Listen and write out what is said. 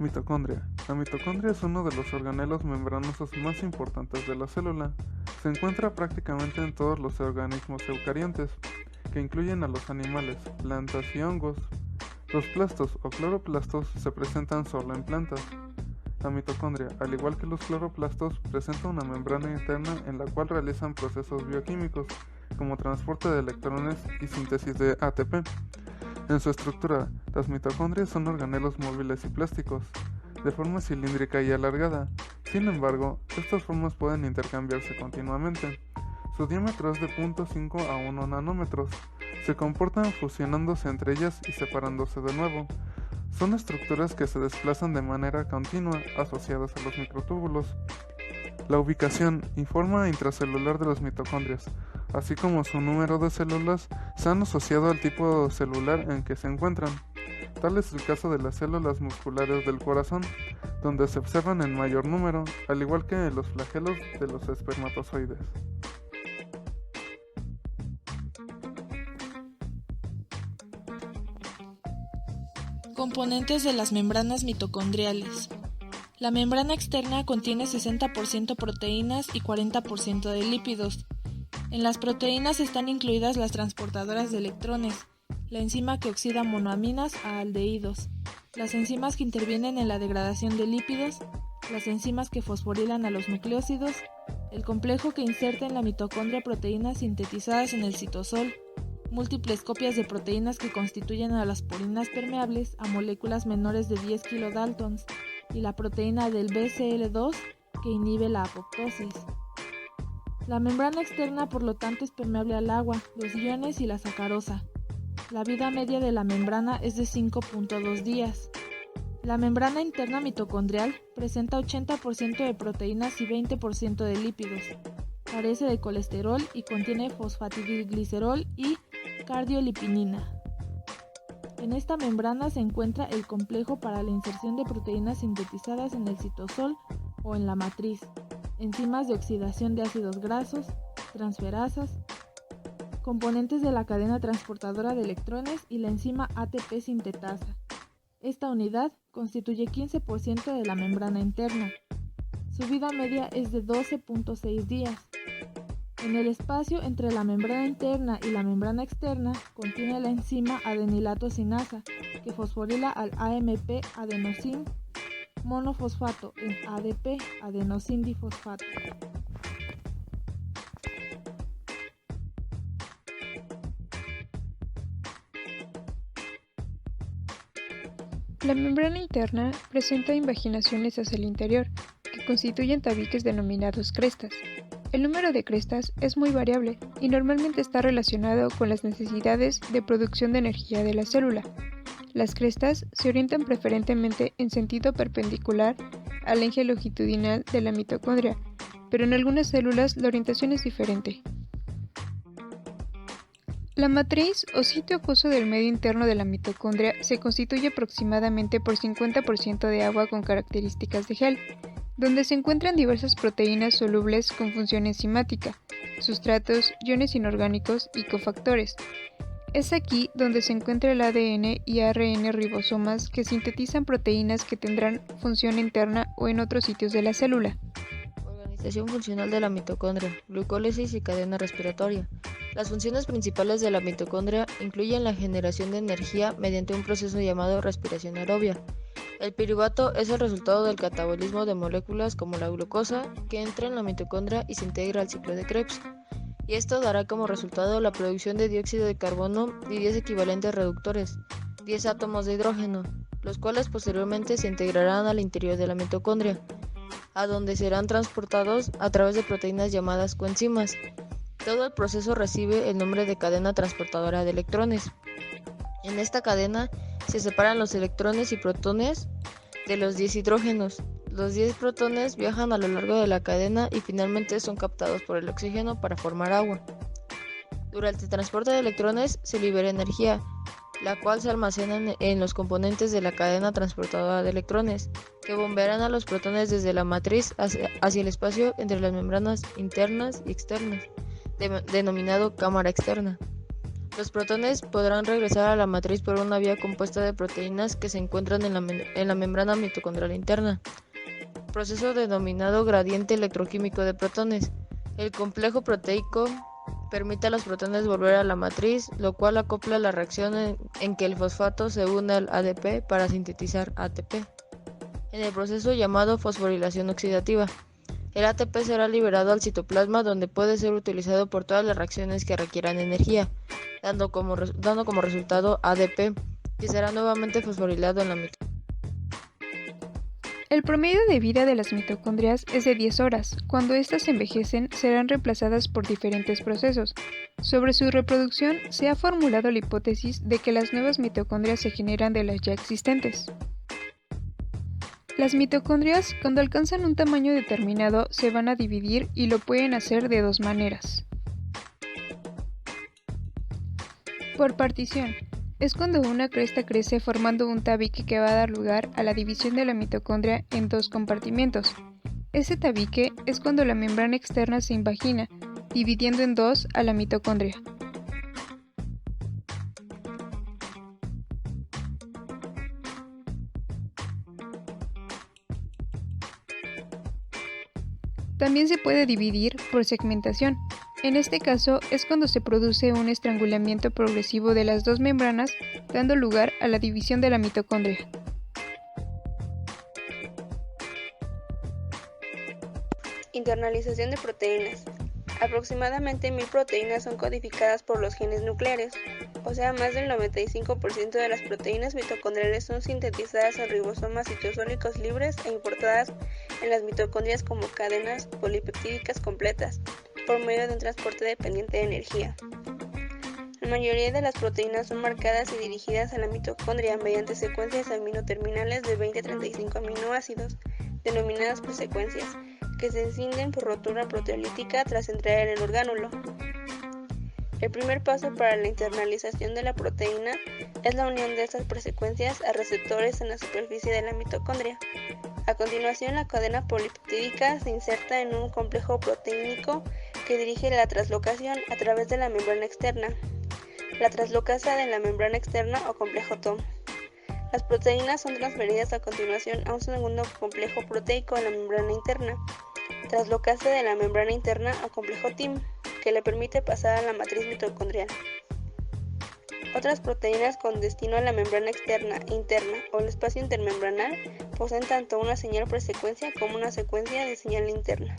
Mitocondria. La mitocondria es uno de los organelos membranosos más importantes de la célula. Se encuentra prácticamente en todos los organismos eucariontes, que incluyen a los animales, plantas y hongos. Los plastos o cloroplastos se presentan solo en plantas. La mitocondria, al igual que los cloroplastos, presenta una membrana interna en la cual realizan procesos bioquímicos, como transporte de electrones y síntesis de ATP. En su estructura, las mitocondrias son organelos móviles y plásticos, de forma cilíndrica y alargada. Sin embargo, estas formas pueden intercambiarse continuamente. Su diámetro es de 0.5 a 1 nanómetros. Se comportan fusionándose entre ellas y separándose de nuevo. Son estructuras que se desplazan de manera continua, asociadas a los microtúbulos. La ubicación y forma intracelular de las mitocondrias, así como su número de células, se han asociado al tipo celular en que se encuentran. Tal es el caso de las células musculares del corazón, donde se observan en mayor número, al igual que los flagelos de los espermatozoides. Componentes de las membranas mitocondriales. La membrana externa contiene 60% proteínas y 40% de lípidos. En las proteínas están incluidas las transportadoras de electrones, la enzima que oxida monoaminas a aldehídos, las enzimas que intervienen en la degradación de lípidos, las enzimas que fosforilan a los nucleósidos, el complejo que inserta en la mitocondria proteínas sintetizadas en el citosol, múltiples copias de proteínas que constituyen a las porinas permeables a moléculas menores de 10 kilodaltons y la proteína del BCL2 que inhibe la apoptosis. La membrana externa, por lo tanto, es permeable al agua, los iones y la sacarosa. La vida media de la membrana es de 5.2 días. La membrana interna mitocondrial presenta 80% de proteínas y 20% de lípidos. Carece de colesterol y contiene fosfatidilglicerol y cardiolipinina. En esta membrana se encuentra el complejo para la inserción de proteínas sintetizadas en el citosol o en la matriz, enzimas de oxidación de ácidos grasos, transferasas, componentes de la cadena transportadora de electrones y la enzima ATP sintetasa. Esta unidad constituye 15% de la membrana interna. Su vida media es de 12.6 días. En el espacio entre la membrana interna y la membrana externa contiene la enzima adenilato sinasa, que fosforila al AMP adenosin monofosfato en ADP adenosin difosfato. La membrana interna presenta invaginaciones hacia el interior, que constituyen tabiques denominados crestas. El número de crestas es muy variable y normalmente está relacionado con las necesidades de producción de energía de la célula. Las crestas se orientan preferentemente en sentido perpendicular al eje longitudinal de la mitocondria, pero en algunas células la orientación es diferente. La matriz o sitio acuoso del medio interno de la mitocondria se constituye aproximadamente por 50% de agua con características de gel, donde se encuentran diversas proteínas solubles con función enzimática, sustratos, iones inorgánicos y cofactores. Es aquí donde se encuentra el ADN y ARN ribosomas que sintetizan proteínas que tendrán función interna o en otros sitios de la célula. Organización funcional de la mitocondria, glucólisis y cadena respiratoria. Las funciones principales de la mitocondria incluyen la generación de energía mediante un proceso llamado respiración aerobia. El piruvato es el resultado del catabolismo de moléculas como la glucosa que entra en la mitocondria y se integra al ciclo de Krebs. Y esto dará como resultado la producción de dióxido de carbono y 10 equivalentes reductores, 10 átomos de hidrógeno, los cuales posteriormente se integrarán al interior de la mitocondria, a donde serán transportados a través de proteínas llamadas coenzimas. Todo el proceso recibe el nombre de cadena transportadora de electrones. En esta cadena se separan los electrones y protones de los 10 hidrógenos. Los 10 protones viajan a lo largo de la cadena y finalmente son captados por el oxígeno para formar agua. Durante el transporte de electrones se libera energía, la cual se almacena en los componentes de la cadena transportadora de electrones, que bombearán a los protones desde la matriz hacia el espacio entre las membranas internas y externas, denominado cámara externa. Los protones podrán regresar a la matriz por una vía compuesta de proteínas que se encuentran en la membrana mitocondrial interna. Proceso denominado gradiente electroquímico de protones. El complejo proteico permite a los protones volver a la matriz, lo cual acopla la reacción en que el fosfato se une al ADP para sintetizar ATP. En el proceso llamado fosforilación oxidativa, el ATP será liberado al citoplasma, donde puede ser utilizado por todas las reacciones que requieran energía, dando como resultado ADP, que será nuevamente fosforilado en la mitocondria. El promedio de vida de las mitocondrias es de 10 horas. Cuando éstas envejecen, serán reemplazadas por diferentes procesos. Sobre su reproducción, se ha formulado la hipótesis de que las nuevas mitocondrias se generan de las ya existentes. Las mitocondrias, cuando alcanzan un tamaño determinado, se van a dividir y lo pueden hacer de dos maneras. Por partición. Es cuando una cresta crece formando un tabique que va a dar lugar a la división de la mitocondria en dos compartimentos. Ese tabique es cuando la membrana externa se invagina, dividiendo en dos a la mitocondria. También se puede dividir por segmentación. En este caso es cuando se produce un estrangulamiento progresivo de las dos membranas, dando lugar a la división de la mitocondria. Internalización de proteínas. Aproximadamente 1000 proteínas son codificadas por los genes nucleares, o sea, más del 95% de las proteínas mitocondriales son sintetizadas en ribosomas citosólicos libres e importadas en las mitocondrias como cadenas polipeptídicas completas, por medio de un transporte dependiente de energía. La mayoría de las proteínas son marcadas y dirigidas a la mitocondria mediante secuencias aminoterminales de 20 a 35 aminoácidos, denominadas presecuencias, que se escinden por rotura proteolítica tras entrar en el orgánulo. El primer paso para la internalización de la proteína es la unión de estas presecuencias a receptores en la superficie de la mitocondria. A continuación, la cadena polipeptídica se inserta en un complejo proteínico que dirige la translocación a través de la membrana externa, la translocasa de la membrana externa o complejo TOM. Las proteínas son transferidas a continuación a un segundo complejo proteico en la membrana interna, translocasa de la membrana interna o complejo TIM, que le permite pasar a la matriz mitocondrial. Otras proteínas con destino a la membrana externa e interna o el espacio intermembranal poseen tanto una señal presecuencia como una secuencia de señal interna.